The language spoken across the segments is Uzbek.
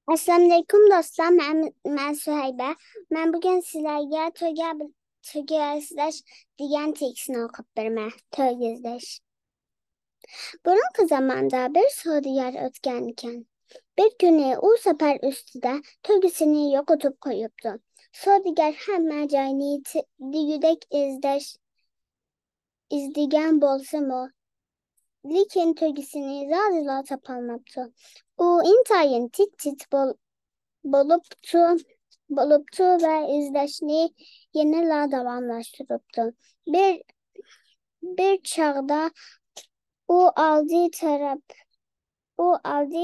Assalamu alaikum dostlar. Ben Süheybe. Ben bugün sizlerge Töge degan tekstini o'qib beraman. Tögezlash. Burungi zamonda bir savdogar o'tgan ekan. Bir kuni u safar ustida to'gisini yo'qotib qo'yibdi. Savdogar hamma joyni degudek izlagan bo'lsa-mu, lekin to'gisini zora topolmabdi. U intayin tit buluptu ve izleşini yenila davamlaştırıptı. Bir çağda o aldığı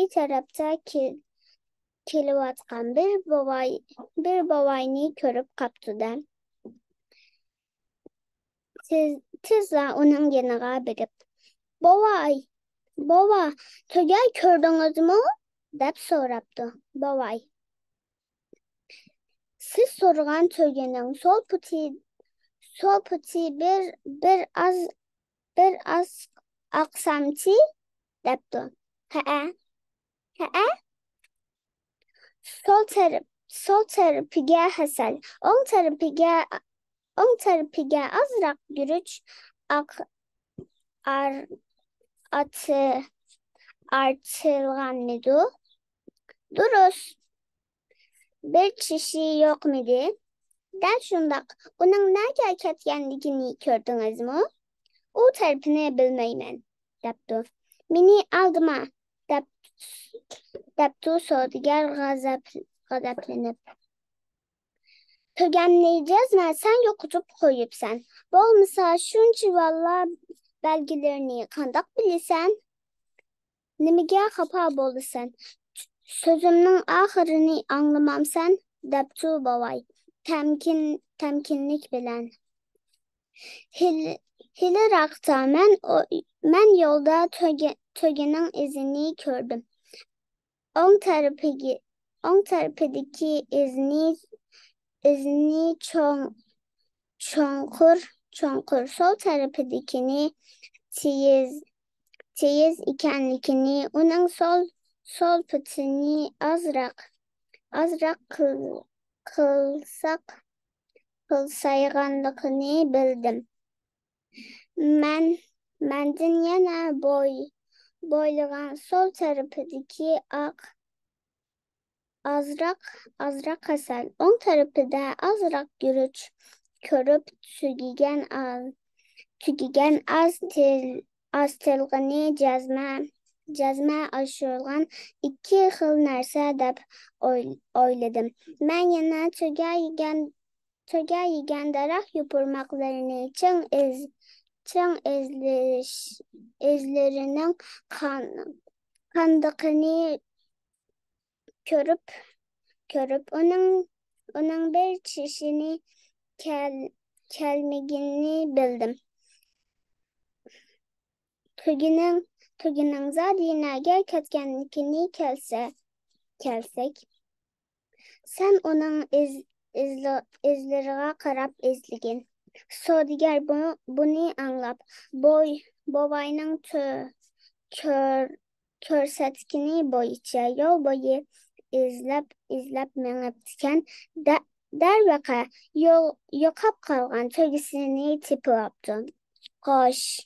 tarafta kilovatkan bir babayını körüp kaptı da. Tizla onun yanına berip, baba, tögey kördünüz mü? Dep soraptı. Babay. Siz sorgan tögenin sol puti bir az aksamti depti. He. Sol tarafiga hasal. On tarafiga azroq guruch ar artilganmidi? Durust. Bir kişi yok muydu? Den şundaq, onun nereye ketkenligini gördünüz mü? O tarafını bilmeymen, depti. Meni aldıma, depti savdogar gazaplanıp. Tögemleyeceğiz mi? Sen yokutup koyupsan. Bolmasa şunçu valla belgelerini kandak bilirsen, nimige kapa bolursan. Sözümün ahırını anlamamsan, depti babay. Temkinlik bilen. Hilerakta men yolda tögenin izini gördüm. On tarafındaki izni çonkur. Sol tarafındakini teyez ikenlikini, onun sol pıtını azrak kılsayganlıkını bildim. Mendin yana boylagan sol tarafındaki azrak hasal. On tarafında azrak gürüç körüp tügigen az telgini cazma aşırılan iki xil narsa dep oyladım. Ben yana töge yigen daraq yupurmaklarını çın izlerinin kandıqını körüp onun bir çeşini kelmegini bildim. Töginin zadinaga ketkenlikini kelsek, sen onun izlerine karab izligin. Savdogar bunu anlap, babayının körsetkini boyunca yol boyu izlep meneptiken dervaka yo'qab qolgan tögisini tipi yaptı. Qo'sh.